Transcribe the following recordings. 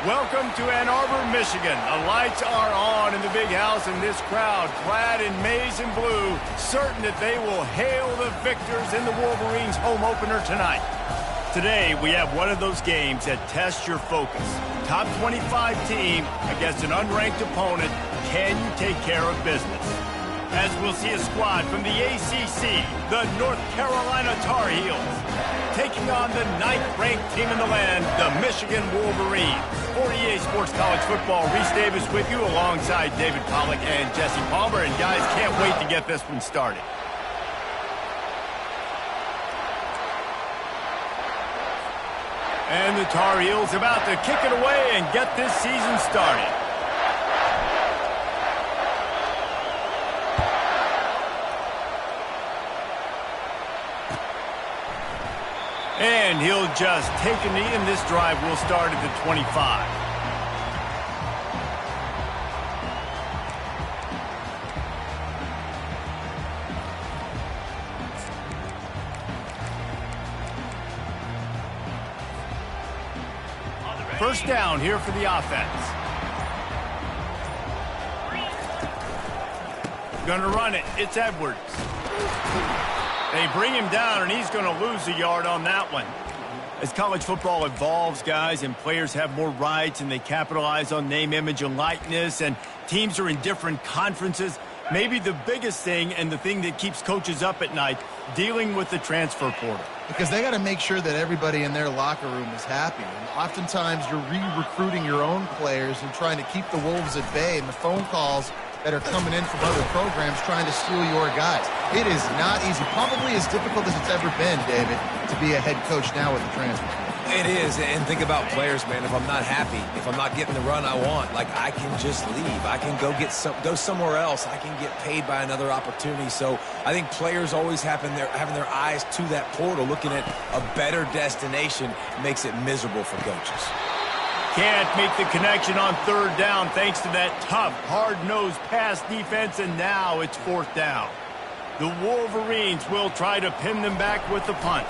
Welcome to Ann Arbor, Michigan. The lights are on in the big house, and this crowd, clad in maize and blue, certain that they will hail the victors in the Wolverines' home opener tonight. Today, we have one of those games that tests your focus. Top 25 team against an unranked opponent. Can you take care of business? As we'll see a squad from the ACC, the North Carolina Tar Heels, taking on the 9th-ranked team in the land, the Michigan Wolverines. For EA Sports College Football, Reese Davis with you alongside David Pollack and Jesse Palmer. And guys, can't wait to get this one started. And the Tar Heels about to kick it away and get this season started. And he'll just take a knee, and this drive will start at the 25. First down here for the offense. Gonna run it. It's Edwards. They bring him down, and he's going to lose a yard on that one. As college football evolves, guys, and players have more rights, and they capitalize on name, image, and likeness, and teams are in different conferences, maybe the biggest thing and the thing that keeps coaches up at night, dealing with the transfer portal. Because they got to make sure that everybody in their locker room is happy. And oftentimes you're re-recruiting your own players and trying to keep the Wolves at bay, and the phone calls that are coming in from other programs trying to steal your guys. It is not easy. Probably as difficult as it's ever been, David, to be a head coach now with the transfer. It is, and think about players, man. If I'm not happy, if I'm not getting the run I want, like, I can just leave. I can go somewhere else. I can get paid by another opportunity. So I think players always having their eyes to that portal, looking at a better destination, makes it miserable for coaches. Can't make the connection on third down thanks to that tough, hard-nosed pass defense, and now it's fourth down. The Wolverines will try to pin them back with the punt.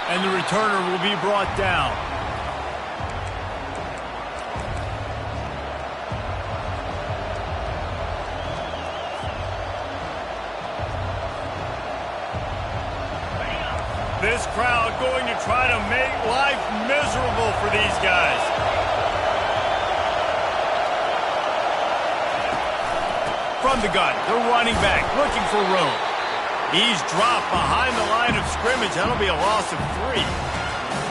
And the returner will be brought down. This crowd going to try to make life miserable for these guys. From the gun, the running back looking for room. He's dropped behind the line of scrimmage. That'll be a loss of 3.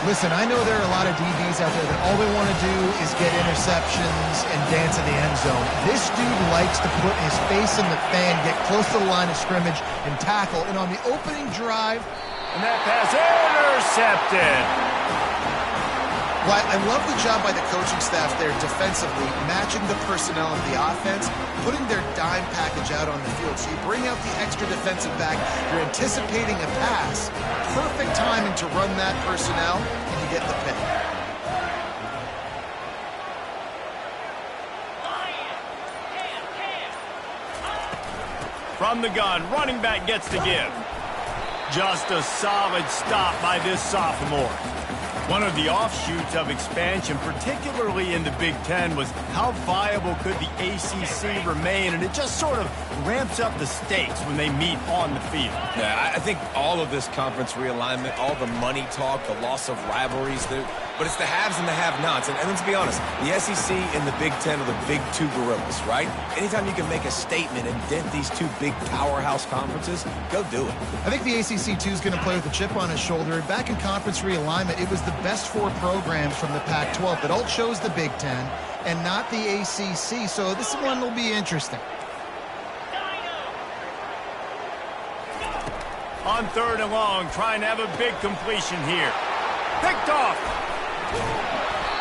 Listen, I know there are a lot of DBs out there that all they want to do is get interceptions and dance in the end zone. This dude likes to put his face in the fan, get close to the line of scrimmage, and tackle. And on the opening drive, and that pass intercepted. Well, I love the job by the coaching staff there defensively, matching the personnel of the offense, putting their dime package out on the field. So you bring out the extra defensive back, you're anticipating a pass, perfect timing to run that personnel, and you get the pick. From the gun, running back gets the give. Just a solid stop by this sophomore. One of the offshoots of expansion, particularly in the Big Ten, was how viable could the ACC remain, and it just sort of ramps up the stakes when they meet on the field. Yeah, I think all of this conference realignment, all the money talk, the loss of rivalries, but it's the haves and the have-nots. And let's be honest, the SEC and the Big Ten are the big two gorillas, right? Anytime you can make a statement and dent these two big powerhouse conferences, go do it. I think the ACC, too, is going to play with a chip on his shoulder. Back in conference realignment, it was the best 4 programs from the Pac-12 that all chose the Big Ten and not the ACC. So this one will be interesting. On third and long, trying to have a big completion here. Picked off.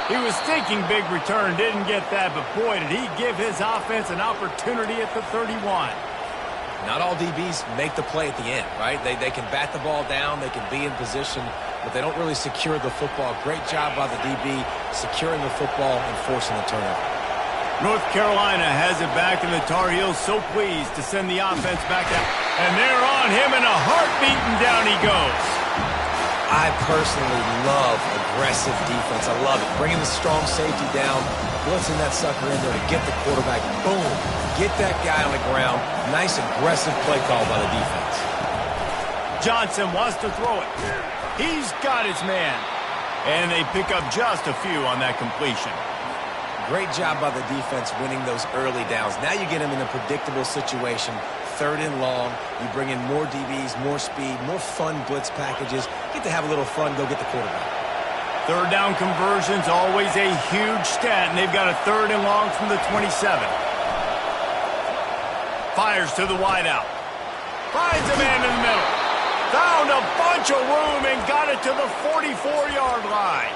He was thinking big return, didn't get that, but boy, did he give his offense an opportunity at the 31. Not all DBs make the play at the end, right? They can bat the ball down, they can be in position, but they don't really secure the football. Great job by the DB securing the football and forcing the turnover. North Carolina has it back, and the Tar Heels so pleased to send the offense back out. And they're on him in a heartbeat, and down he goes. I personally love aggressive defense. I love it. Bringing the strong safety down, blitzing that sucker in there to get the quarterback. Boom. Get that guy on the ground. Nice aggressive play call by the defense. Johnson wants to throw it. He's got his man. And they pick up just a few on that completion. Great job by the defense winning those early downs. Now you get them in a predictable situation. 3rd and long. You bring in more DBs, more speed, more fun blitz packages. Get to have a little fun, go get the quarterback. 3rd down conversion's always a huge stat, and they've got a 3rd and long from the 27. Fires to the wideout. Finds a man in the middle. Found a bunch of room and got it to the 44-yard line.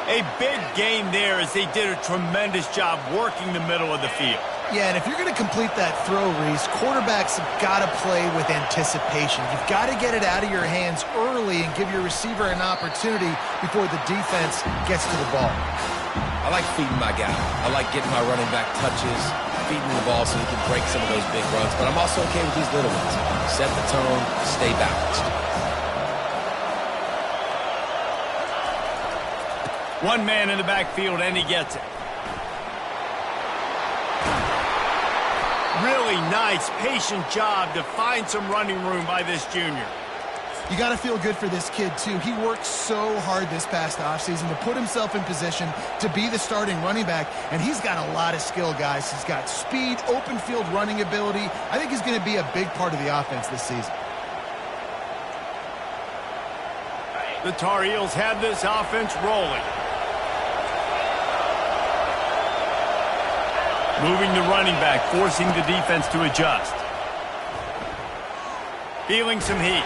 A big gain there as they did a tremendous job working the middle of the field. Yeah, and if you're going to complete that throw, Reese, quarterbacks have got to play with anticipation. You've got to get it out of your hands early and give your receiver an opportunity before the defense gets to the ball. I like feeding my guy. I like getting my running back touches, feeding the ball so he can break some of those big runs. But I'm also okay with these little ones. Set the tone, stay balanced. One man in the backfield, and he gets it. Really nice, patient job to find some running room by this junior. You got to feel good for this kid, too. He worked so hard this past offseason to put himself in position to be the starting running back, and he's got a lot of skill, guys. He's got speed, open field running ability. I think he's going to be a big part of the offense this season. The Tar Heels have this offense rolling. Moving the running back, forcing the defense to adjust. Feeling some heat.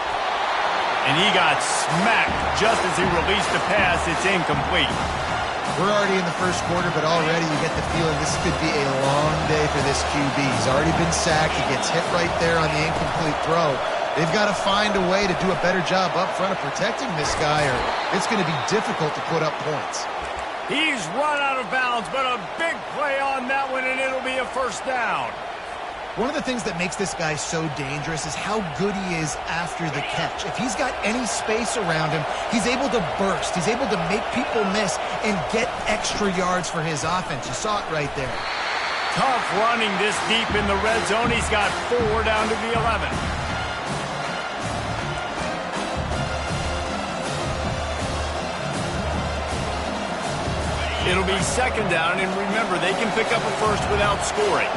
And he got smacked just as he released the pass. It's incomplete. We're already in the first quarter, but already you get the feeling this could be a long day for this QB. He's already been sacked. He gets hit right there on the incomplete throw. They've got to find a way to do a better job up front of protecting this guy, or it's going to be difficult to put up points. He's run out of bounds, but a big play on that one, and it'll be a 1st down. One of the things that makes this guy so dangerous is how good he is after the catch. If he's got any space around him, he's able to burst. He's able to make people miss and get extra yards for his offense. You saw it right there. Tough running this deep in the red zone. He's got 4 down to the 11. It'll be 2nd down, and remember, they can pick up a 1st without scoring.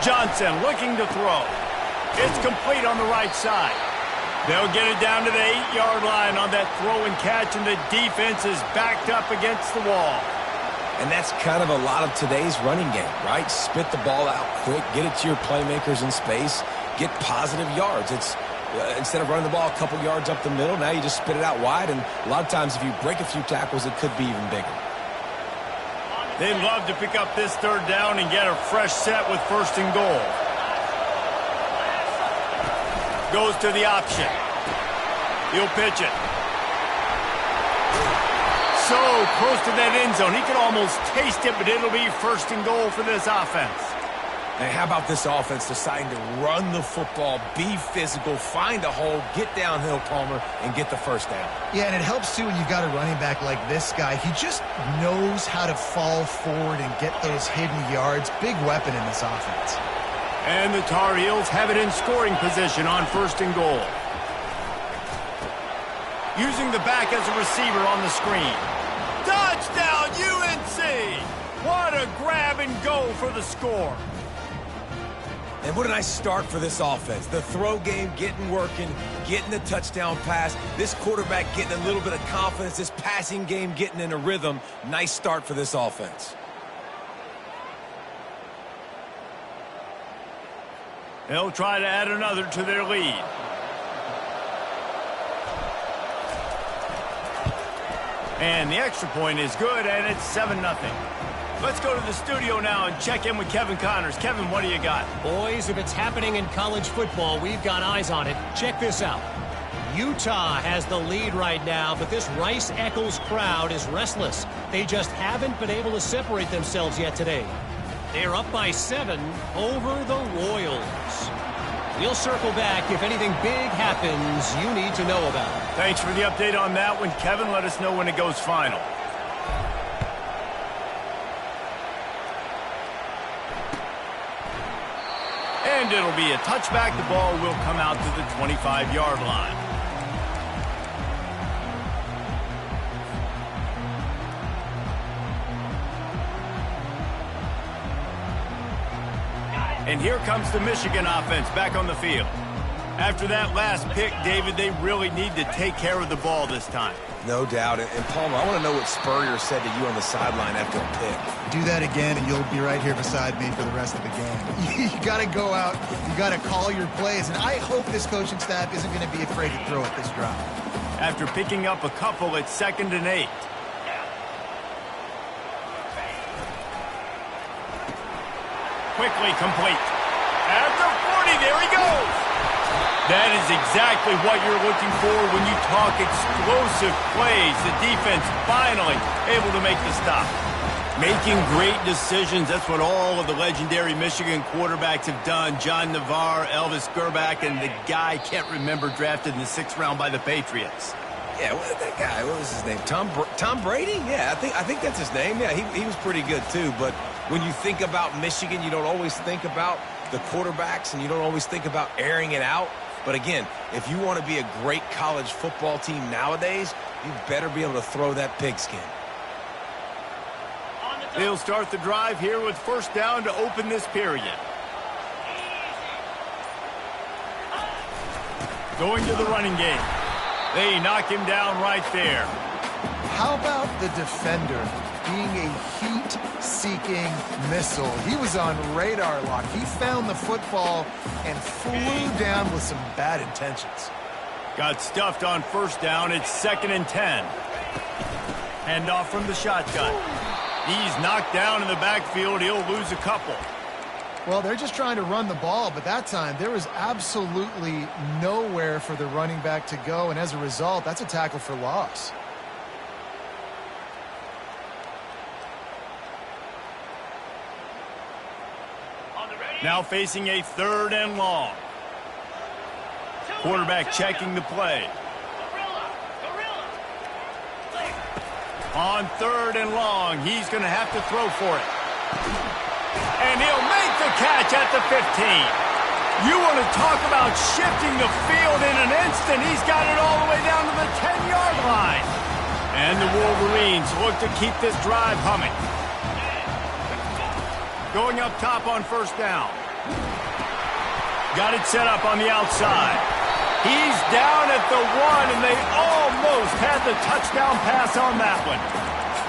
Johnson looking to throw. It's complete on the right side. They'll get it down to the 8-yard line on that throw and catch, and the defense is backed up against the wall. And that's kind of a lot of today's running game, right? Spit the ball out quick, get it to your playmakers in space, get positive yards. It's instead of running the ball a couple yards up the middle, now you just spit it out wide, and a lot of times if you break a few tackles, it could be even bigger. They'd love to pick up this 3rd down and get a fresh set with 1st and goal. Goes to the option. He'll pitch it. So close to that end zone. He could almost taste it, but it'll be 1st and goal for this offense. And how about this offense deciding to run the football, be physical, find a hole, get downhill, Palmer, and get the 1st down. Yeah, and it helps, too, when you've got a running back like this guy. He just knows how to fall forward and get those hidden yards. Big weapon in this offense. And the Tar Heels have it in scoring position on 1st and goal. Using the back as a receiver on the screen. Touchdown, UNC! What a grab and go for the score. And what a nice start for this offense. The throw game getting working, getting the touchdown pass. This quarterback getting a little bit of confidence. This passing game getting in a rhythm. Nice start for this offense. They'll try to add another to their lead. And the extra point is good, and it's 7-0. Let's go to the studio now and check in with Kevin Connors. Kevin, what do you got? Boys, if it's happening in college football, we've got eyes on it. Check this out. Utah has the lead right now, but this Rice-Eccles crowd is restless. They just haven't been able to separate themselves yet today. They're up by 7 over the Royals. We'll circle back if anything big happens you need to know about. Thanks for the update on that one, Kevin. Let us know when it goes final. And it'll be a touchback. The ball will come out to the 25-yard line. And here comes the Michigan offense back on the field. After that last pick, David, they really need to take care of the ball this time. No doubt. And Palmer, I want to know what Spurrier said to you on the sideline after a pick. Do that again, and you'll be right here beside me for the rest of the game. You got to go out. You got to call your plays. And I hope this coaching staff isn't going to be afraid to throw at this drive. After picking up a couple, it's 2nd and 8. Quickly complete. At the 40, there he goes. That is exactly what you're looking for when you talk explosive plays. The defense finally able to make the stop. Making great decisions, that's what all of the legendary Michigan quarterbacks have done. John Navarre, Elvis Gerbach, and the guy, can't remember, drafted in the 6th round by the Patriots. Yeah, that guy, what was his name? Tom Brady? Yeah, I think that's his name. Yeah, he was pretty good too. But when you think about Michigan, you don't always think about the quarterbacks, and you don't always think about airing it out. But again, if you want to be a great college football team nowadays, you better be able to throw that pigskin. They'll start the drive here with 1st down to open this period. Going to the running game. They knock him down right there. How about the defender being a heat-seeking missile? He was on radar lock. He found the football and flew down with some bad intentions. Got stuffed on 1st down. It's 2nd and 10. Handoff from the shotgun. He's knocked down in the backfield. He'll lose a couple. Well, they're just trying to run the ball, but that time there was absolutely nowhere for the running back to go, and as a result, that's a tackle for loss. Now facing a 3rd and long. Quarterback checking the play. On 3rd and long, he's going to have to throw for it. And he'll make the catch at the 15. You want to talk about shifting the field in an instant. He's got it all the way down to the 10-yard line. And the Wolverines look to keep this drive humming. Going up top on 1st down. Got it set up on the outside. He's down at the 1, and they almost had the touchdown pass on that one.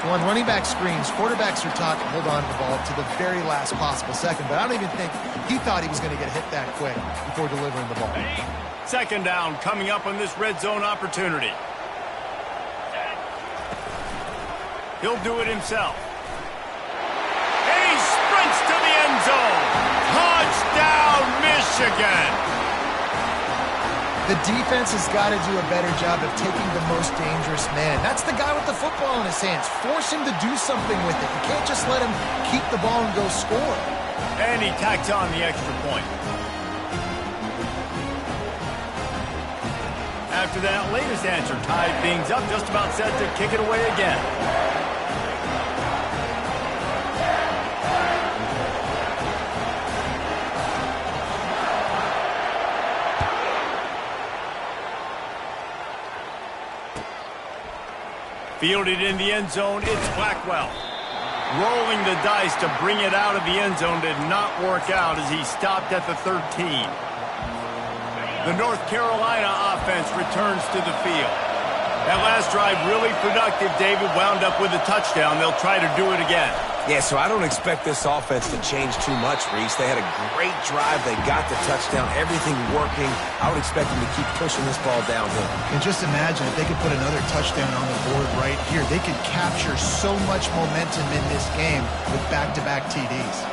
When running back screens, quarterbacks are taught to hold on to the ball to the very last possible second, but I don't even think he thought he was going to get hit that quick before delivering the ball. 2nd down coming up on this red zone opportunity. He'll do it himself. And he sprints to the end zone. Touchdown, Michigan! The defense has got to do a better job of taking the most dangerous man. That's the guy with the football in his hands. Force him to do something with it. You can't just let him keep the ball and go score. And he tacks on the extra point. After that latest answer tied things up, just about set to kick it away again. Fielded in the end zone, it's Blackwell. Rolling the dice to bring it out of the end zone did not work out as he stopped at the 13. The North Carolina offense returns to the field. That last drive really productive. David wound up with a touchdown. They'll try to do it again. Yeah, so I don't expect this offense to change too much, Reese. They had a great drive. They got the touchdown. Everything working. I would expect them to keep pushing this ball downhill. And just imagine if they could put another touchdown on the board right here. They could capture so much momentum in this game with back-to-back TDs.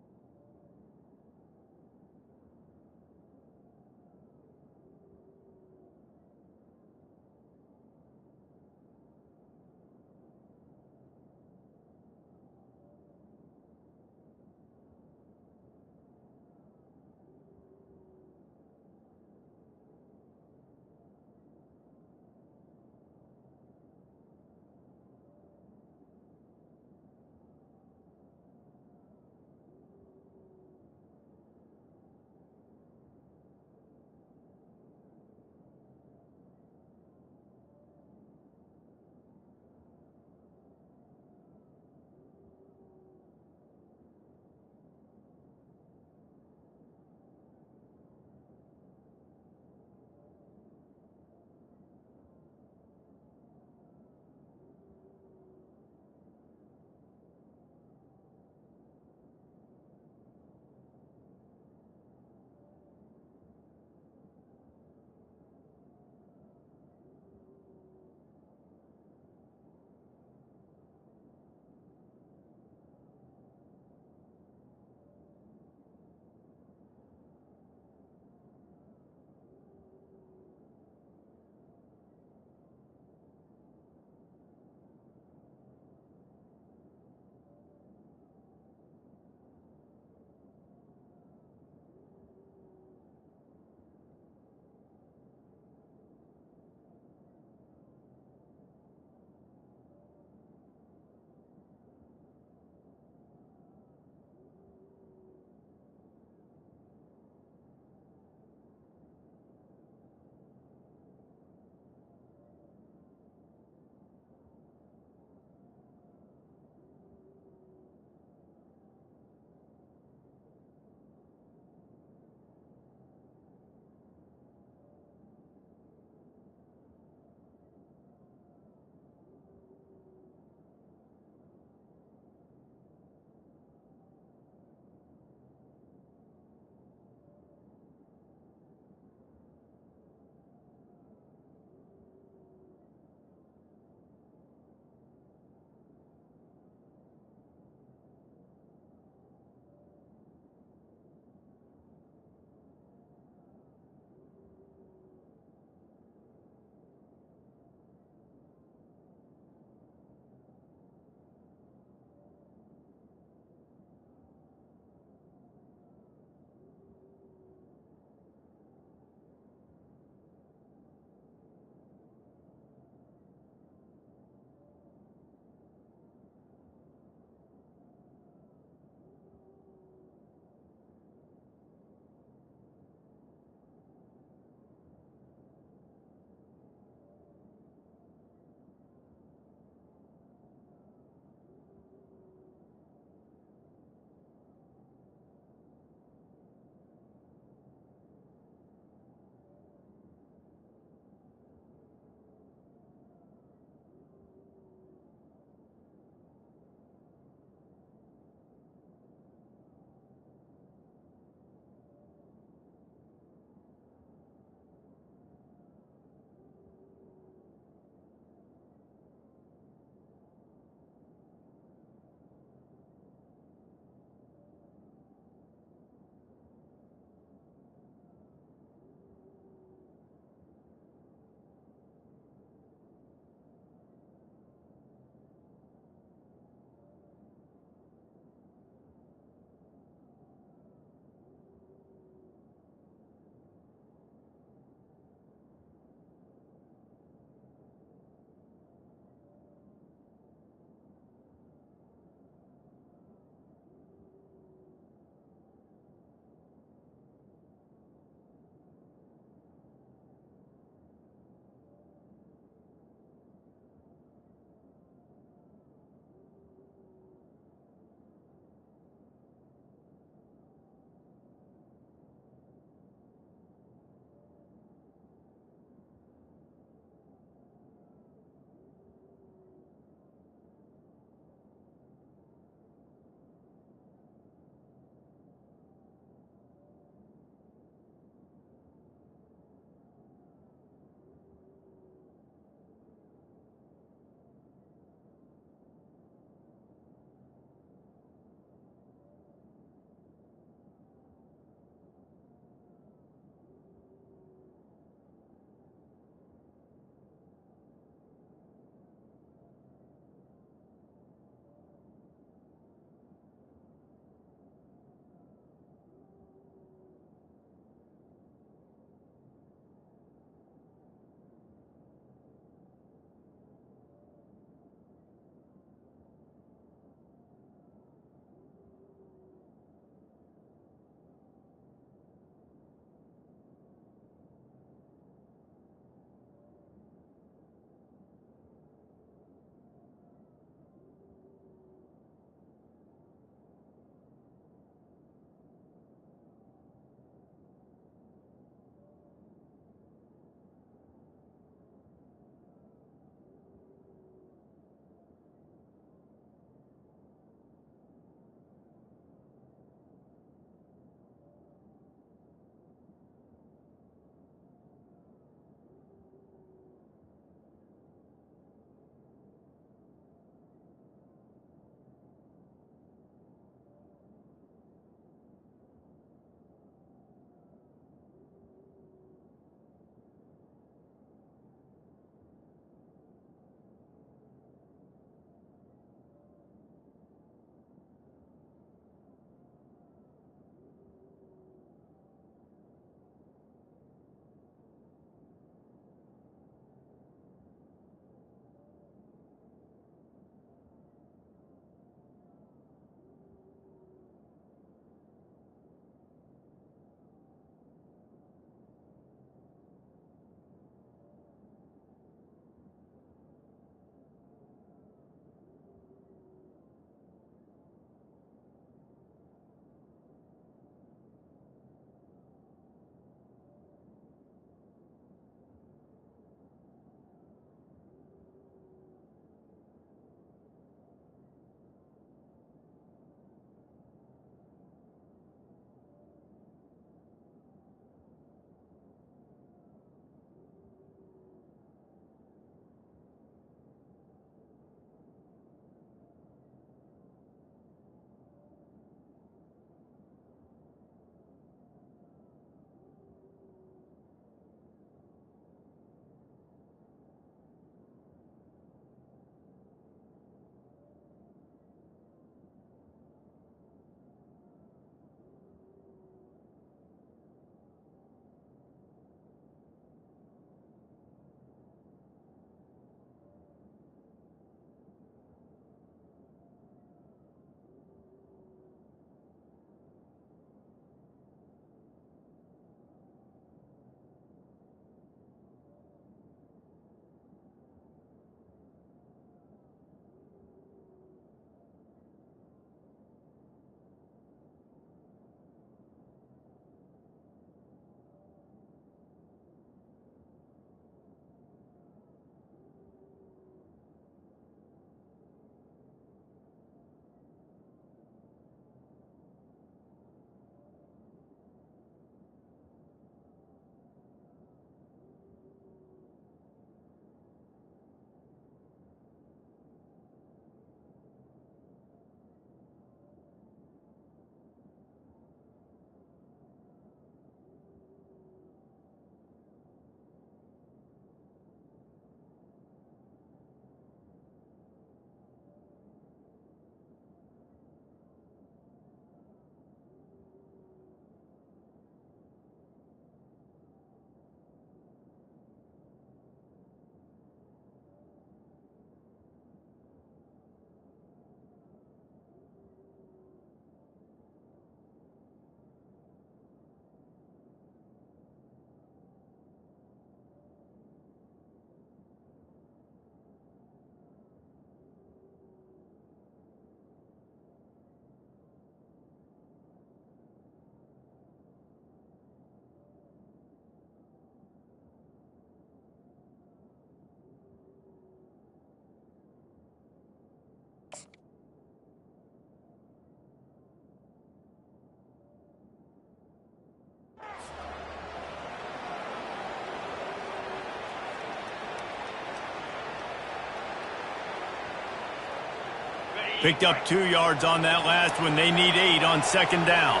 Picked up 2 yards on that last one. They need 8 on second down.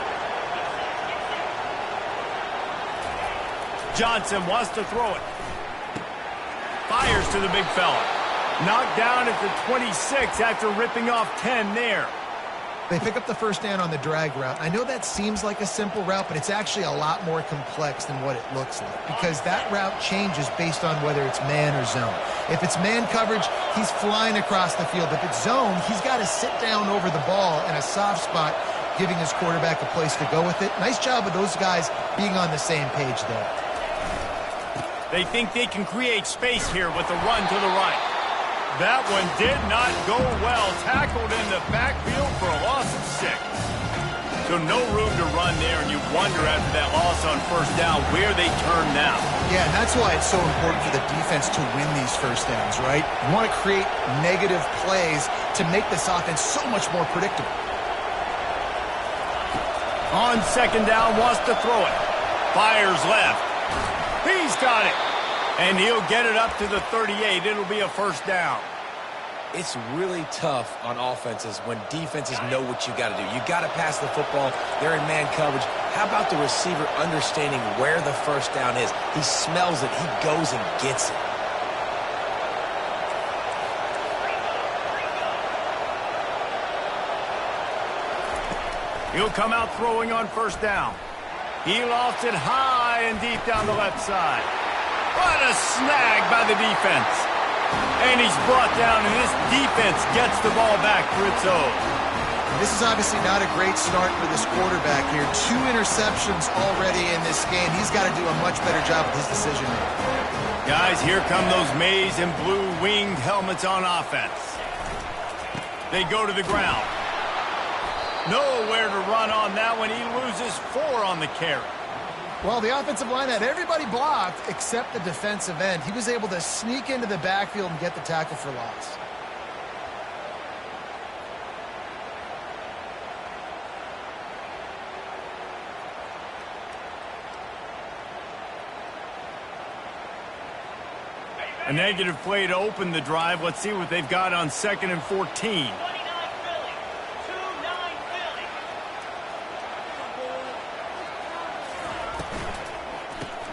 Johnson wants to throw it. Fires to the big fella. Knocked down at the 26 after ripping off 10 there. They pick up the first down on the drag route. I know that seems like a simple route, but it's actually a lot more complex than what it looks like because that route changes based on whether it's man or zone. If it's man coverage, he's flying across the field. If it's zone, he's got to sit down over the ball in a soft spot, giving his quarterback a place to go with it. Nice job of those guys being on the same page there. They think they can create space here with the run to the right. That one did not go well. Tackled in the backfield for a loss of 6. So no room to run there, and you wonder after that loss on first down where they turn now. Yeah, and that's why it's so important for the defense to win these first downs, right? You want to create negative plays to make this offense so much more predictable. On second down, wants to throw it. Fires left. He's got it. And he'll get it up to the 38. It'll be a first down. It's really tough on offenses when defenses know what you got to do. You got to pass the football. They're in man coverage. How about the receiver understanding where the first down is? He smells it. He goes and gets it. He'll come out throwing on first down. He lofts it high and deep down the left side. What a snag by the defense. And he's brought down, and this defense gets the ball back for its own. This is obviously not a great start for this quarterback here. 2 interceptions already in this game. He's got to do a much better job with his decision-making. Guys, here come those maize and blue winged helmets on offense. They go to the ground. Nowhere to run on that one. He loses 4 on the carry. Well, the offensive line had everybody blocked except the defensive end. He was able to sneak into the backfield and get the tackle for loss. A negative play to open the drive. Let's see what they've got on 2nd and 14.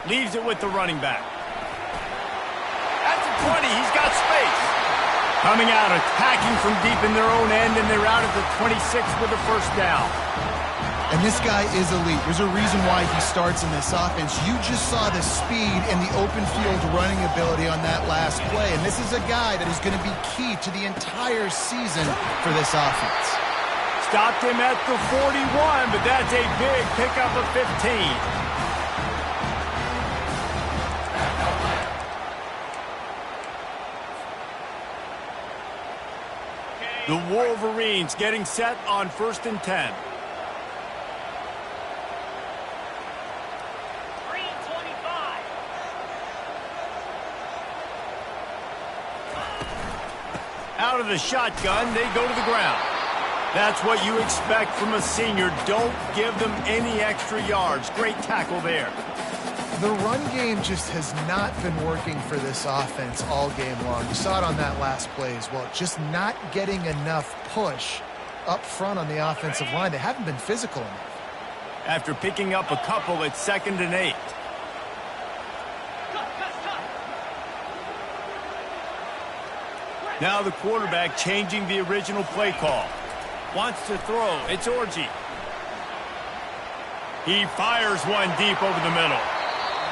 Leaves it with the running back. At the 20, he's got space. Coming out, attacking from deep in their own end, and they're out at the 26 with a first down. And this guy is elite. There's a reason why he starts in this offense. You just saw the speed and the open field running ability on that last play, and this is a guy that is going to be key to the entire season for this offense. Stopped him at the 41, but that's a big pickup of 15. The Wolverines getting set on 1st and 10. Out of the shotgun, they go to the ground. That's what you expect from a senior. Don't give them any extra yards. Great tackle there. The run game just has not been working for this offense all game long. You saw it on that last play as well. Just not getting enough push up front on the offensive line. They haven't been physical enough. After picking up a couple at 2nd and 8. Now the quarterback changing the original play call. Wants to throw. It's Orji. He fires one deep over the middle.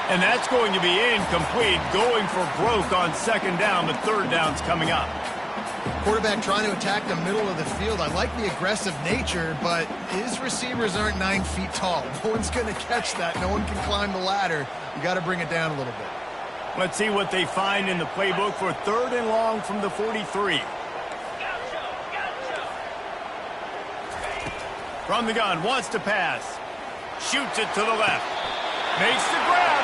And that's going to be incomplete. Going for broke on 2nd down, but 3rd down's coming up. Quarterback trying to attack the middle of the field. I like the aggressive nature, but his receivers aren't 9 feet tall. No one's going to catch that. No one can climb the ladder. You got to bring it down a little bit. Let's see what they find in the playbook for 3rd and long from the 43. From the gun, wants to pass. Shoots it to the left. Makes the grab.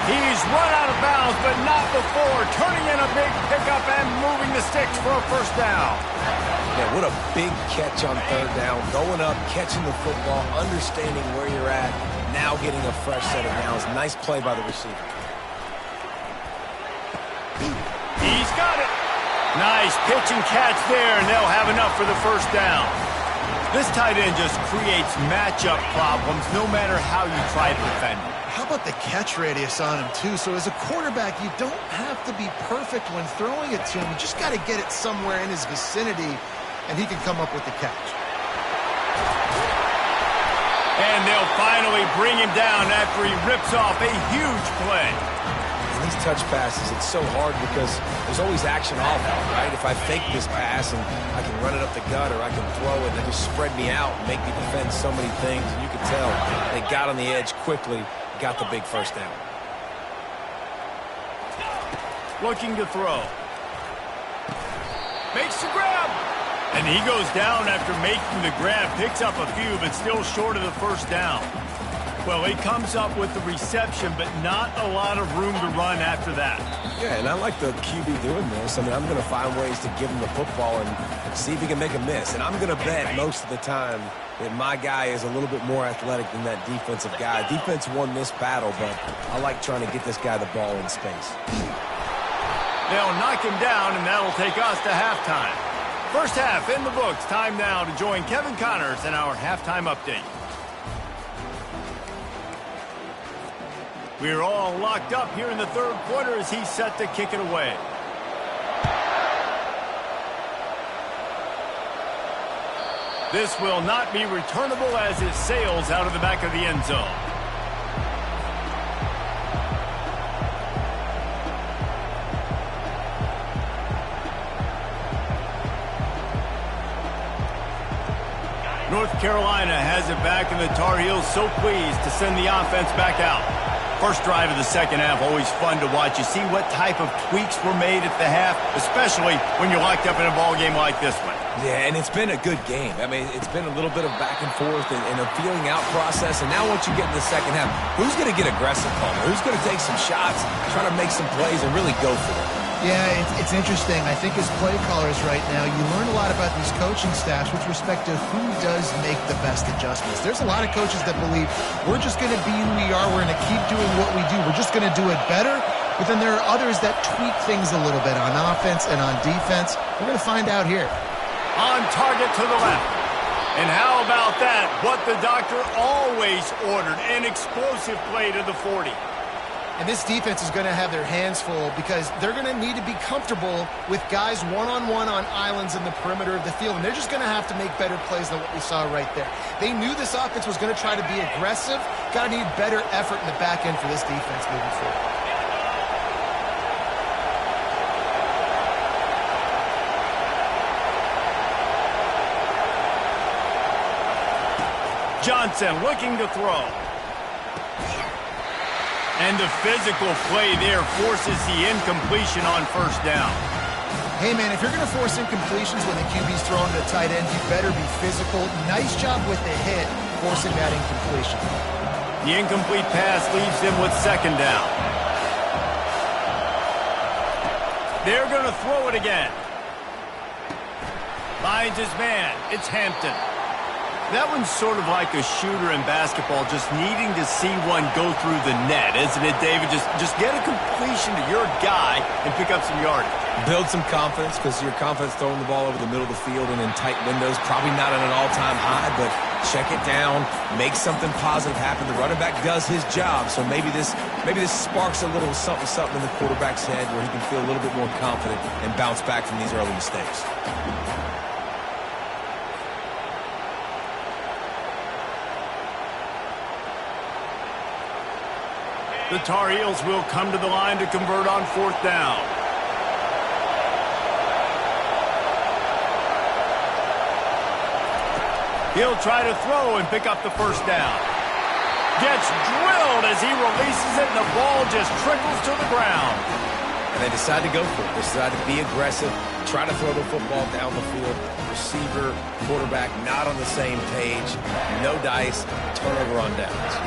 He's run out of bounds, but not before. Turning in a big pickup and moving the sticks for a first down. Yeah, what a big catch on 3rd down. Going up, catching the football, understanding where you're at, now getting a fresh set of downs. Nice play by the receiver. He's got it. Nice pitch and catch there, and they'll have enough for the first down. This tight end just creates matchup problems no matter how you try to defend him. How about the catch radius on him, too? So as a quarterback, you don't have to be perfect when throwing it to him. You just got to get it somewhere in his vicinity, and he can come up with the catch. And they'll finally bring him down after he rips off a huge play. And these touch passes, it's so hard because there's always action off of it, right? If I fake this pass and I can run it up the gut or I can throw it, they just spread me out and make me defend so many things. And you can tell they got on the edge quickly, got the big first down. Looking to throw. Makes the grab. And he goes down after making the grab. Picks up a few, but still short of the first down. Well, he comes up with the reception, but not a lot of room to run after that. Yeah, and I like the QB doing this. I mean, I'm going to find ways to give him the football and see if he can make a miss. And I'm going to bet most of the time that my guy is a little bit more athletic than that defensive guy. Defense won this battle, but I like trying to get this guy the ball in space. They'll knock him down, and that'll take us to halftime. First half in the books. Time now to join Kevin Connors in our halftime update. We're all locked up here in the third quarter as he's set to kick it away. This will not be returnable as it sails out of the back of the end zone. North Carolina has it back, and the Tar Heels so pleased to send the offense back out. First drive of the second half, always fun to watch. You see what type of tweaks were made at the half, especially when you're locked up in a ball game like this one. Yeah, and it's been a good game. I mean, it's been a little bit of back and forth and a feeling out process. And now once you get in the second half, who's going to get aggressive, Palmer? Who's going to take some shots, try to make some plays, and really go for it? Yeah, it's interesting. I think as play callers right now, you learn a lot about these coaching staffs with respect to who does make the best adjustments. There's a lot of coaches that believe we're just going to be who we are. We're going to keep doing what we do. We're just going to do it better. But then there are others that tweak things a little bit on offense and on defense. We're going to find out here. On target to the left. And how about that? What the doctor always ordered, an explosive play to the 40. And this defense is going to have their hands full because they're going to need to be comfortable with guys one-on-one on islands in the perimeter of the field. And they're just going to have to make better plays than what we saw right there. They knew this offense was going to try to be aggressive. Got to need better effort in the back end for this defense moving forward. Johnson looking to throw. And the physical play there forces the incompletion on first down. Hey, man, if you're going to force incompletions when the QB's throwing to the tight end, you better be physical. Nice job with the hit, forcing that incompletion. The incomplete pass leaves them with second down. They're going to throw it again. Finds his man. It's Hampton. That one's sort of like a shooter in basketball, just needing to see one go through the net, isn't it, David? Just get a completion to your guy and pick up some yardage. Build some confidence because your confidence throwing the ball over the middle of the field and in tight windows, probably not at an all-time high, but check it down, make something positive happen. The running back does his job, so maybe this sparks a little something in the quarterback's head where he can feel a little bit more confident and bounce back from these early mistakes. The Tar Heels will come to the line to convert on fourth down. He'll try to throw and pick up the first down. Gets drilled as he releases it, and the ball just trickles to the ground. And they decide to go for it. They decide to be aggressive, try to throw the football down the field. Receiver, quarterback not on the same page. No dice, turnover on downs.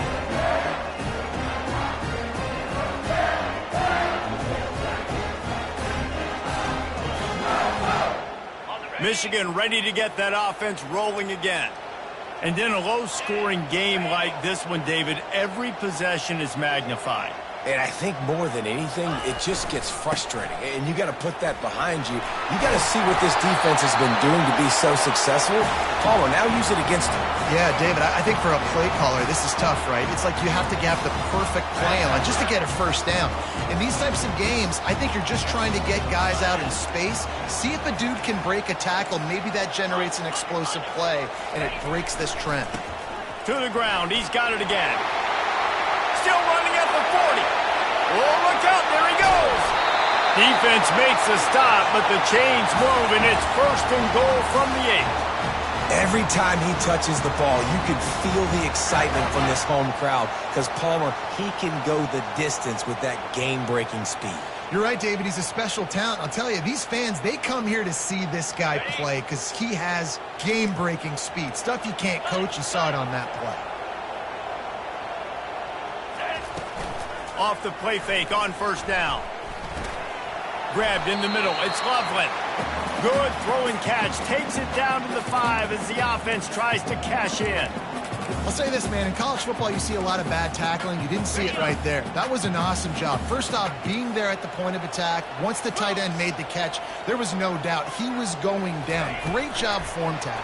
Michigan ready to get that offense rolling again. And in a low-scoring game like this one, David, every possession is magnified. And I think more than anything, it just gets frustrating. And you got to put that behind you. You got to see what this defense has been doing to be so successful. Palmer, now use it against him. Yeah, David, I think for a play caller, this is tough, right? It's like you have to have the perfect play on just to get a first down. In these types of games, I think you're just trying to get guys out in space, see if a dude can break a tackle. Maybe that generates an explosive play, and it breaks this trend. To the ground. He's got it again. Still running at the 40. Oh, look out. There he goes. Defense makes the stop, but the chains move, and it's 1st and goal from the 8. Every time he touches the ball, you can feel the excitement from this home crowd because Palmer, he can go the distance with that game-breaking speed. You're right, David. He's a special talent. I'll tell you, these fans, they come here to see this guy play because he has game-breaking speed. Stuff you can't coach. You saw it on that play. Off the play fake on 1st down. Grabbed in the middle. It's Loveland. Good throw and catch. Takes it down to the 5 as the offense tries to cash in. I'll say this, man. In college football, you see a lot of bad tackling. You didn't see it right there. That was an awesome job. First off, being there at the point of attack. Once the tight end made the catch, there was no doubt he was going down. Great job form tackle.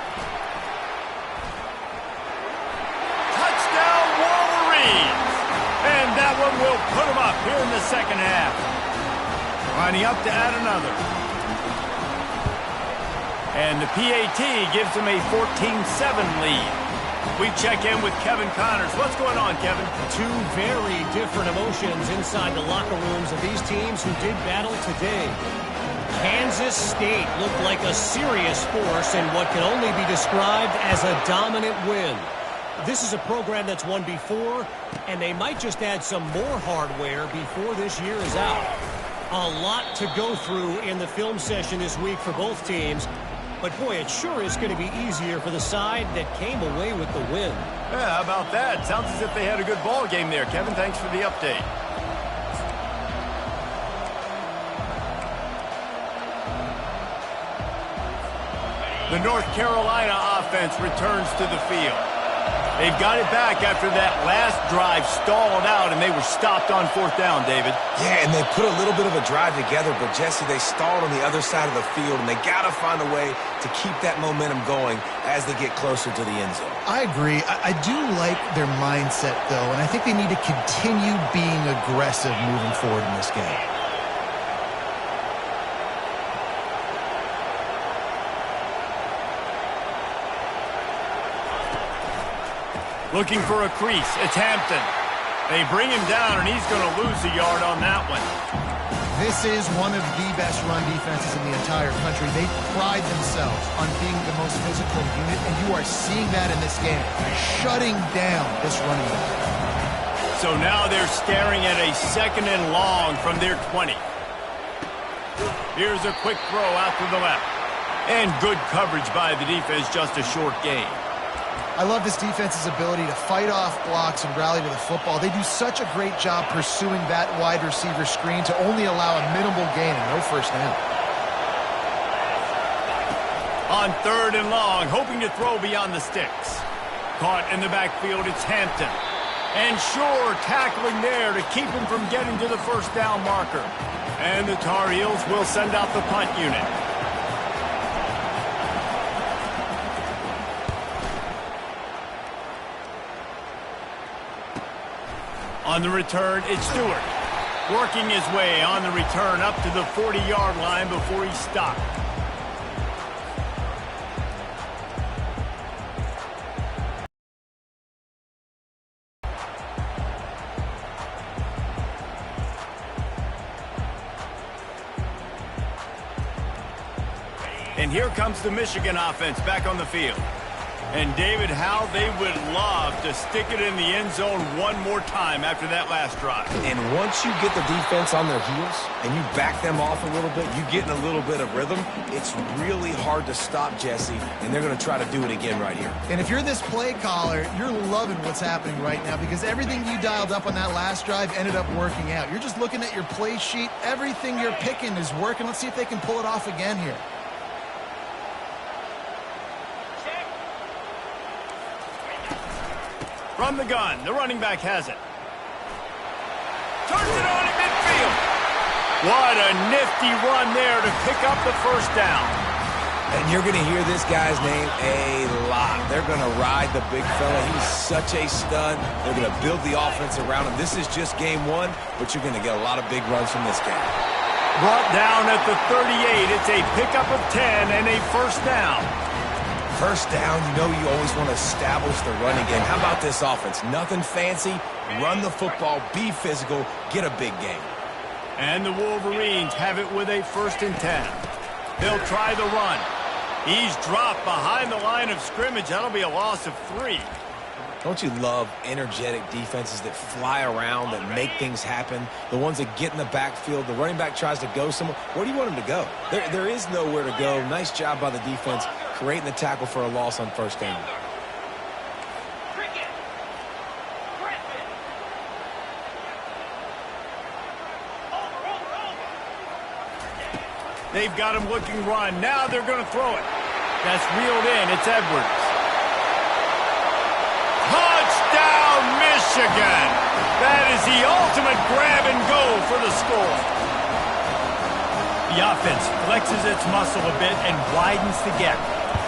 Touchdown, Wolverines! And that one will put them up here in the 2nd half. Lining up to add another. And the PAT gives them a 14-7 lead. We check in with Kevin Connors. What's going on, Kevin? Two very different emotions inside the locker rooms of these teams who did battle today. Kansas State looked like a serious force in what can only be described as a dominant win. This is a program that's won before, and they might just add some more hardware before this year is out. A lot to go through in the film session this week for both teams. But, boy, it sure is going to be easier for the side that came away with the win. Yeah, how about that? Sounds as if they had a good ball game there. Kevin, thanks for the update. The North Carolina offense returns to the field. They've got it back after that last drive stalled out, and they were stopped on 4th down, David. Yeah, and they put a little bit of a drive together, but, Jesse, they stalled on the other side of the field, and they got to find a way to keep that momentum going as they get closer to the end zone. I agree. I do like their mindset, though, and I think they need to continue being aggressive moving forward in this game. Looking for a crease. It's Hampton. They bring him down, and he's going to lose a yard on that one. This is one of the best run defenses in the entire country. They pride themselves on being the most physical unit, and you are seeing that in this game, shutting down this running back. So now they're staring at a 2nd and long from their 20. Here's a quick throw out to the left. And good coverage by the defense, just a short gain. I love this defense's ability to fight off blocks and rally to the football. They do such a great job pursuing that wide receiver screen to only allow a minimal gain and no 1st down. On 3rd and long, hoping to throw beyond the sticks. Caught in the backfield, it's Hampton. And sure, tackling there to keep him from getting to the 1st down marker. And the Tar Heels will send out the punt unit. On the return, it's Stewart. Working his way on the return up to the 40-yard line before he stopped. And here comes the Michigan offense back on the field. And, David, how they would love to stick it in the end zone one more time after that last drive. And once you get the defense on their heels and you back them off a little bit, you get in a little bit of rhythm, it's really hard to stop, Jesse, and they're going to try to do it again right here. And if you're this play caller, you're loving what's happening right now because everything you dialed up on that last drive ended up working out. You're just looking at your play sheet. Everything you're picking is working. Let's see if they can pull it off again here. From the gun, the running back has it. turns it on at midfield. What a nifty run there to pick up the first down. And you're going to hear this guy's name a lot. They're going to ride the big fella. He's such a stud. They're going to build the offense around him. This is just game one, but you're going to get a lot of big runs from this guy. Brought down at the 38. It's a pickup of 10 and a first down. First down, you know you always want to establish the running game. How about this offense? Nothing fancy. Run the football, be physical, get a big game. And the Wolverines have it with a 1st and 10. They'll try the run. He's dropped behind the line of scrimmage. That'll be a loss of 3. Don't you love energetic defenses that fly around, that make things happen? The ones that get in the backfield, the running back tries to go somewhere. Where do you want him to go? There is nowhere to go. Nice job by the defense creating the tackle for a loss on first down. They've got him looking run. Now they're going to throw it. That's reeled in. It's Edwards. Touchdown, Michigan. That is the ultimate grab and go for the score. The offense flexes its muscle a bit and widens the gap.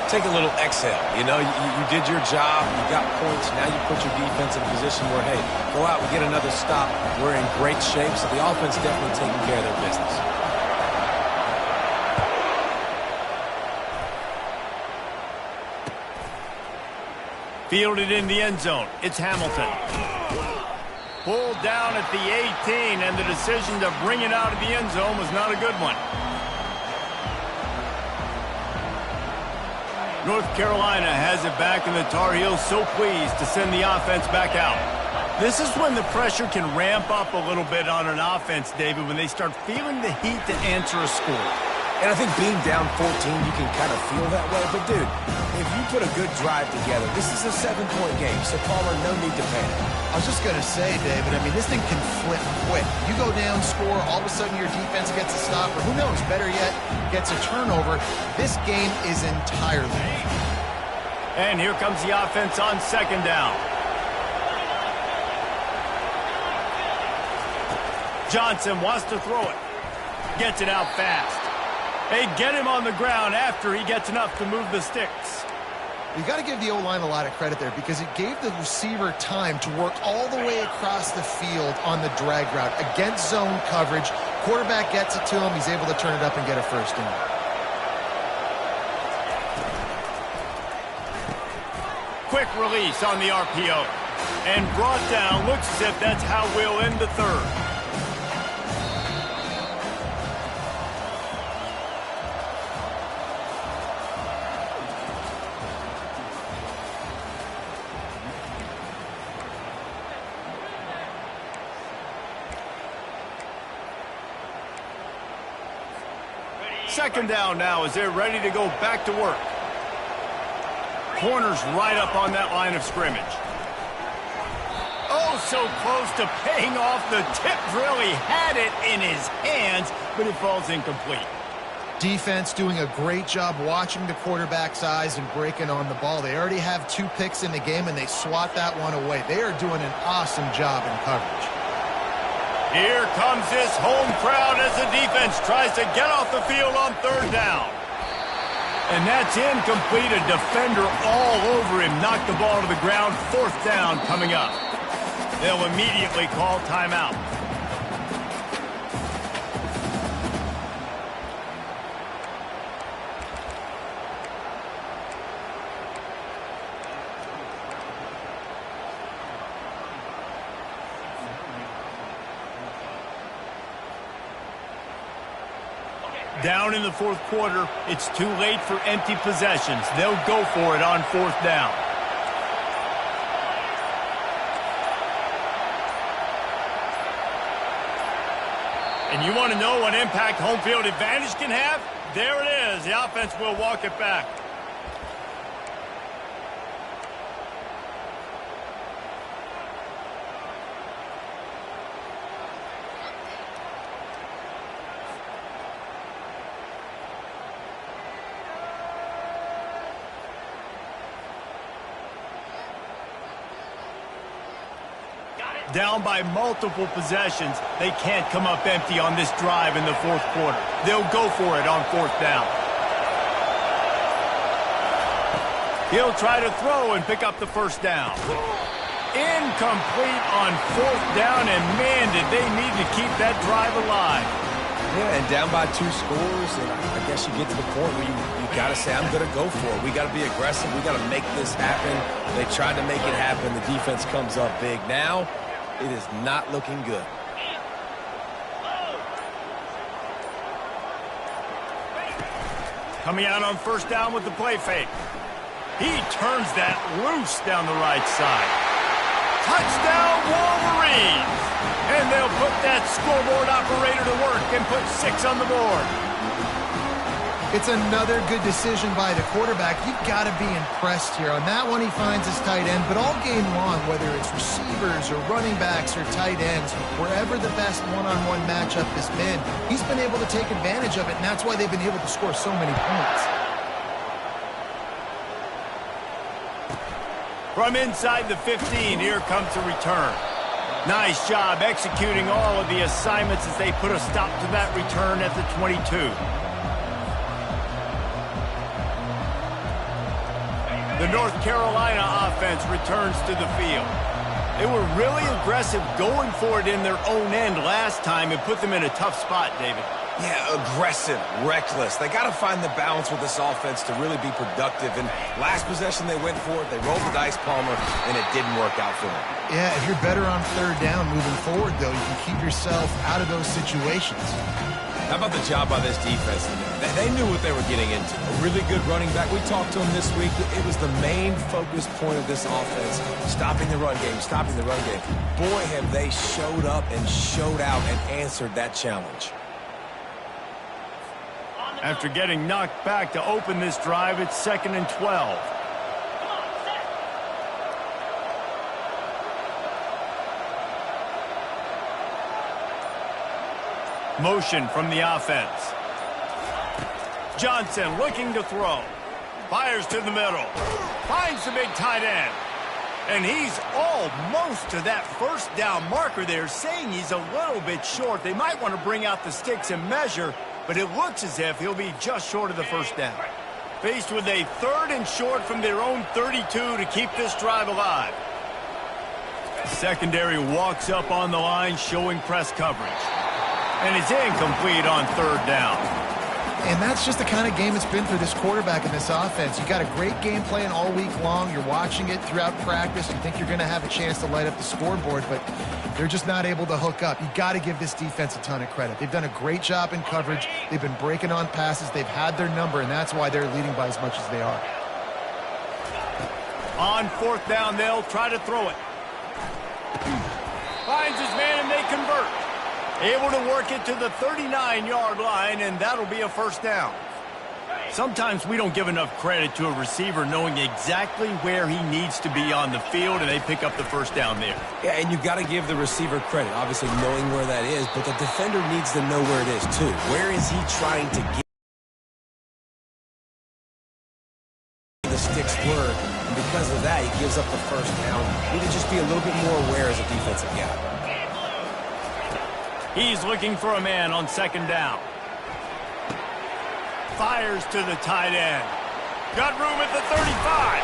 Take a little exhale. You know, you did your job. You got points. Now you put your defense in a position where, hey, go out and get another stop. We're in great shape, so the offense definitely taking care of their business. Fielded in the end zone. It's Hamilton. Pulled down at the 18, and the decision to bring it out of the end zone was not a good one. North Carolina has it back, and the Tar Heels so pleased to send the offense back out. This is when the pressure can ramp up a little bit on an offense, David, when they start feeling the heat to answer a score. And I think being down 14, you can kind of feel that way. But, dude, if you put a good drive together, this is a 7-point game. So, Palmer, no need to panic. I was just going to say, David, I mean, this thing can flip quick. You go down, score, all of a sudden your defense gets a stop, or who knows, better yet, gets a turnover. This game is entirely. And here comes the offense on 2nd down. Johnson wants to throw it. Gets it out fast. They get him on the ground after he gets enough to move the sticks. You got to give the O-line a lot of credit there because it gave the receiver time to work all the way across the field on the drag route against zone coverage. Quarterback gets it to him. He's able to turn it up and get a first down. Quick release on the RPO. And brought down. Looks as if that's how we'll end the 3rd. Second down now as they're ready to go back to work. Corners right up on that line of scrimmage. Oh, so close to paying off. The tip really had it in his hands, but it falls incomplete. Defense doing a great job watching the quarterback's eyes and breaking on the ball. They already have 2 picks in the game, and they swat that one away. They are doing an awesome job in coverage. Here comes this home crowd as the defense tries to get off the field on 3rd down. And that's incomplete. A defender all over him. Knocked the ball to the ground. 4th down coming up. They'll immediately call timeout. Down in the 4th quarter, it's too late for empty possessions. They'll go for it on 4th down. And you want to know what impact home field advantage can have? There it is. The offense will walk it back. Down by multiple possessions, they can't come up empty on this drive in the fourth quarter. They'll go for it on fourth down. He'll try to throw and pick up the first down. Incomplete on fourth down, and man, did they need to keep that drive alive. Yeah, and down by 2 scores, and I guess you get to the point where you got to say, I'm going to go for it. We got to be aggressive. We got to make this happen. They tried to make it happen. The defense comes up big. Now, it is not looking good. Coming out on first down with the play fake. He turns that loose down the right side. Touchdown, Wolverines! And they'll put that scoreboard operator to work and put 6 on the board. It's another good decision by the quarterback. You've got to be impressed here. On that one, he finds his tight end, but all game long, whether it's receivers or running backs or tight ends, wherever the best one-on-one matchup has been, he's been able to take advantage of it, and that's why they've been able to score so many points. From inside the 15, here comes the return. Nice job executing all of the assignments as they put a stop to that return at the 22. The North Carolina offense returns to the field. They were really aggressive going for it in their own end last time and put them in a tough spot, David. Yeah, aggressive, reckless. They got to find the balance with this offense to really be productive. And last possession they went for it. They rolled the dice, Palmer, and it didn't work out for them. Yeah, if you're better on third down moving forward, though, you can keep yourself out of those situations. How about the job by this defense today? They knew what they were getting into. A really good running back. We talked to him this week. It was the main focus point of this offense. Stopping the run game, stopping the run game. Boy, have they showed up and showed out and answered that challenge. After getting knocked back to open this drive, it's 2nd and 12. Motion from the offense. Johnson looking to throw. Fires to the middle. Finds the big tight end. And he's almost to that first down marker there, saying he's a little bit short. They might want to bring out the sticks and measure, but it looks as if he'll be just short of the first down. Faced with a 3rd and short from their own 32 to keep this drive alive. Secondary walks up on the line, showing press coverage. And it's incomplete on 3rd down. And that's just the kind of game it's been for this quarterback in this offense. You got a great game plan all week long. You're watching it throughout practice. You think you're going to have a chance to light up the scoreboard, but they're just not able to hook up. You got to give this defense a ton of credit. They've done a great job in coverage. They've been breaking on passes. They've had their number, and that's why they're leading by as much as they are. On 4th down, they'll try to throw it. Finds his man, and they convert. Able to work it to the 39-yard line, and that'll be a first down. Sometimes we don't give enough credit to a receiver knowing exactly where he needs to be on the field, and they pick up the first down there. Yeah, and you got to give the receiver credit, obviously knowing where that is, but the defender needs to know where it is too. Where is he trying to get the sticks were? And because of that, he gives up the first down. We need to just be a little bit more aware as a defensive guy. He's looking for a man on 2nd down. Fires to the tight end. Got room at the 35.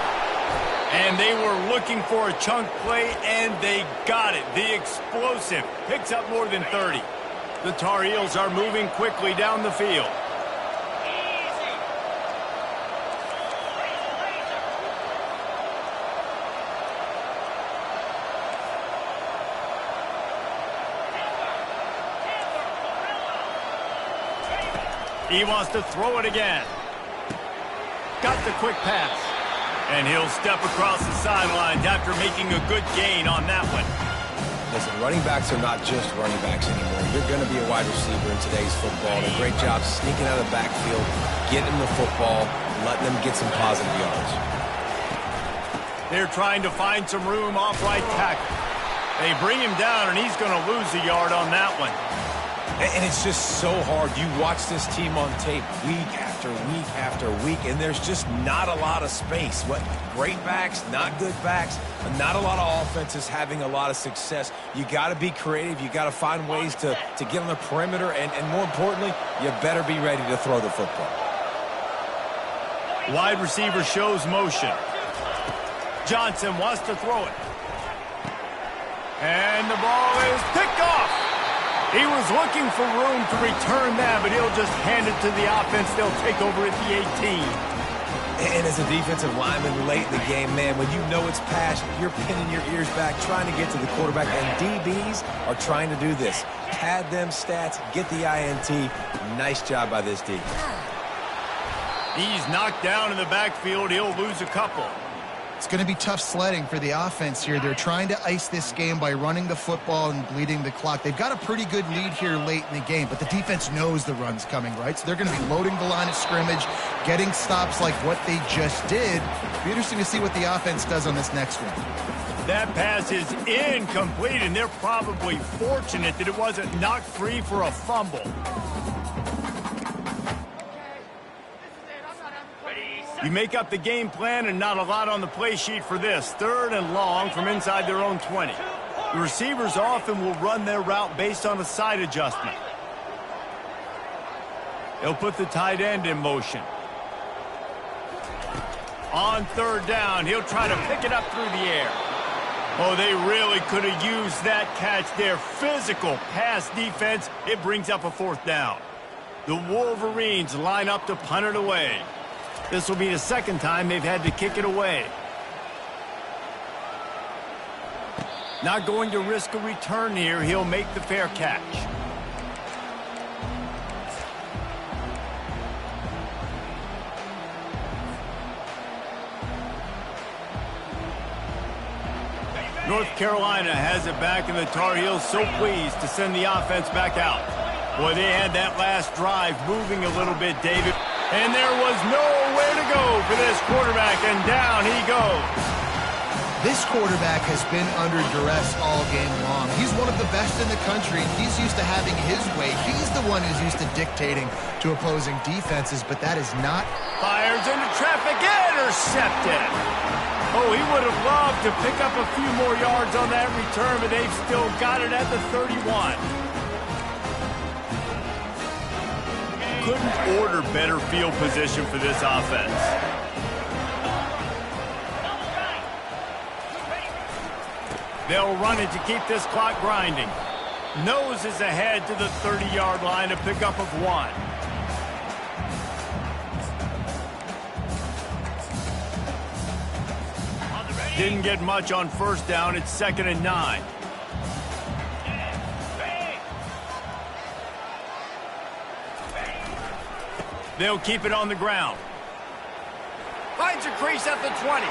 And they were looking for a chunk play, and they got it. The explosive picks up more than 30. The Tar Heels are moving quickly down the field. He wants to throw it again. Got the quick pass. And he'll step across the sidelines after making a good gain on that one. Listen, running backs are not just running backs anymore. You're going to be a wide receiver in today's football. And a great job sneaking out of the backfield, getting the football, letting them get some positive yards. They're trying to find some room off right tackle. They bring him down, and he's going to lose a yard on that one. And it's just so hard. You watch this team on tape week after week after week, and there's just not a lot of space. What great backs, not good backs, not a lot of offenses having a lot of success. You got to be creative. You got to find ways to get on the perimeter, and more importantly, you better be ready to throw the football. Wide receiver shows motion. Johnson wants to throw it. And the ball is picked off. He was looking for room to return that, but he'll just hand it to the offense. They'll take over at the 18. And as a defensive lineman late in the game, man, when you know it's passed, you're pinning your ears back, trying to get to the quarterback, and DBs are trying to do this. Pad them stats, get the INT. Nice job by this D. He's knocked down in the backfield. He'll lose a couple. It's going to be tough sledding for the offense here. They're trying to ice this game by running the football and bleeding the clock. They've got a pretty good lead here late in the game, but the defense knows the run's coming, right? So they're going to be loading the line of scrimmage, getting stops like what they just did. It'll be interesting to see what the offense does on this next one. That pass is incomplete, and they're probably fortunate that it wasn't knocked free for a fumble. You make up the game plan and not a lot on the play sheet for this. 3rd and long from inside their own 20. The receivers often will run their route based on a side adjustment. They'll put the tight end in motion. On 3rd down, he'll try to pick it up through the air. Oh, they really could have used that catch there. Physical pass defense. It brings up a 4th down. The Wolverines line up to punt it away. This will be the 2nd time they've had to kick it away. Not going to risk a return here. He'll make the fair catch. North Carolina has it back, and the Tar Heels so pleased to send the offense back out. Boy, they had that last drive moving a little bit, David. And there was nowhere to go for this quarterback, and down he goes. This quarterback has been under duress all game long. He's one of the best in the country, and he's used to having his way. He's the one who's used to dictating to opposing defenses, but that is not. Fires into traffic, intercepted. Oh, he would have loved to pick up a few more yards on that return, but they've still got it at the 31. Couldn't order better field position for this offense. They'll run it to keep this clock grinding. Nose is ahead to the 30-yard line, a pickup of 1. Didn't get much on 1st down. It's 2nd and 9. They'll keep it on the ground. Finds a crease at the 20.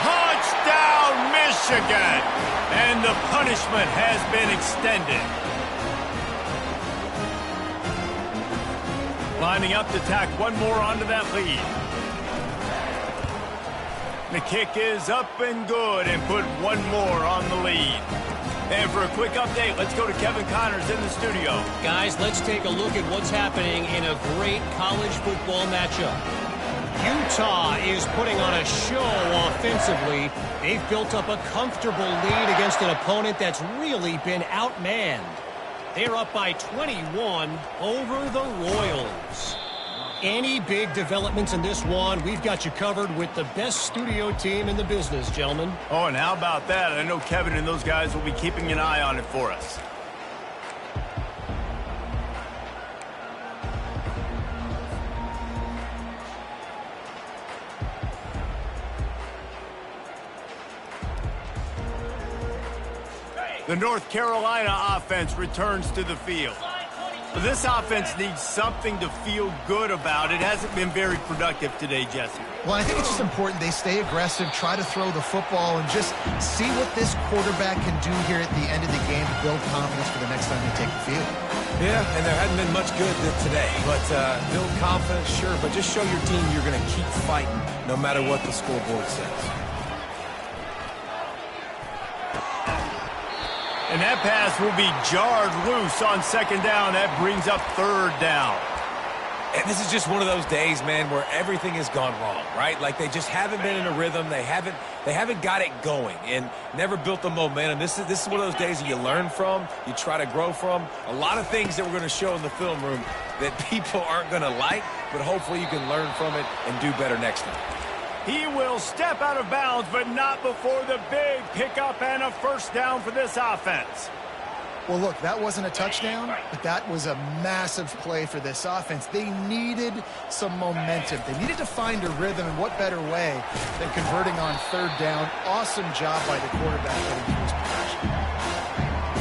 Touchdown, Michigan! And the punishment has been extended. Lining up to tack one more onto that lead. The kick is up and good, and put one more on the lead. And for a quick update, let's go to Kevin Connors in the studio. Guys, let's take a look at what's happening in a great college football matchup. Utah is putting on a show offensively. They've built up a comfortable lead against an opponent that's really been outmanned. They're up by 21 over the Royals. Any big developments in this one, we've got you covered with the best studio team in the business, gentlemen. Oh, and how about that? I know Kevin and those guys will be keeping an eye on it for us. The North Carolina offense returns to the field. This offense needs something to feel good about. It hasn't been very productive today, Jesse. Well, I think it's just important they stay aggressive, try to throw the football, and just see what this quarterback can do here at the end of the game to build confidence for the next time they take the field. Yeah, and there hadn't been much good today. But build confidence, sure, but just show your team you're going to keep fighting no matter what the scoreboard says. And that pass will be jarred loose on second down. That brings up third down. And this is just one of those days, man, where everything has gone wrong, right? Like they just haven't been in a rhythm. They haven't got it going and never built the momentum. This is one of those days that you learn from, you try to grow from. A lot of things that we're going to show in the film room that people aren't going to like, but hopefully you can learn from it and do better next time. He will step out of bounds, but not before the big pickup and a first down for this offense. Well, look, that wasn't a touchdown, but that was a massive play for this offense. They needed some momentum. They needed to find a rhythm, and what better way than converting on third down. Awesome job by the quarterback getting to his position.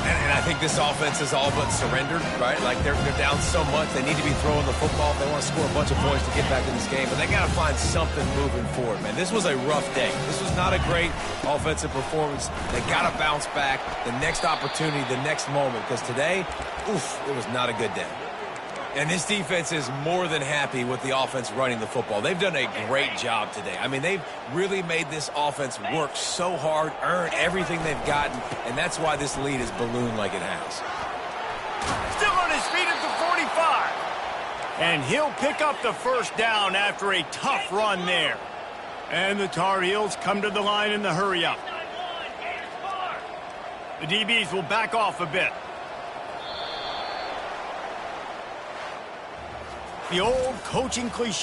And I think this offense is all but surrendered, right? Like they're down so much. They need to be throwing the football if they want to score a bunch of points to get back in this game. But they got to find something moving forward, man. This was a rough day. This was not a great offensive performance. They got to bounce back. The next opportunity, the next moment. Because today, it was not a good day. And this defense is more than happy with the offense running the football. They've done a great job today. I mean, they've really made this offense work so hard, earn everything they've gotten, and that's why this lead is ballooned like it has. Still on his feet at the 45. And he'll pick up the first down after a tough run there. And the Tar Heels come to the line in the hurry-up. The DBs will back off a bit. The old coaching cliche.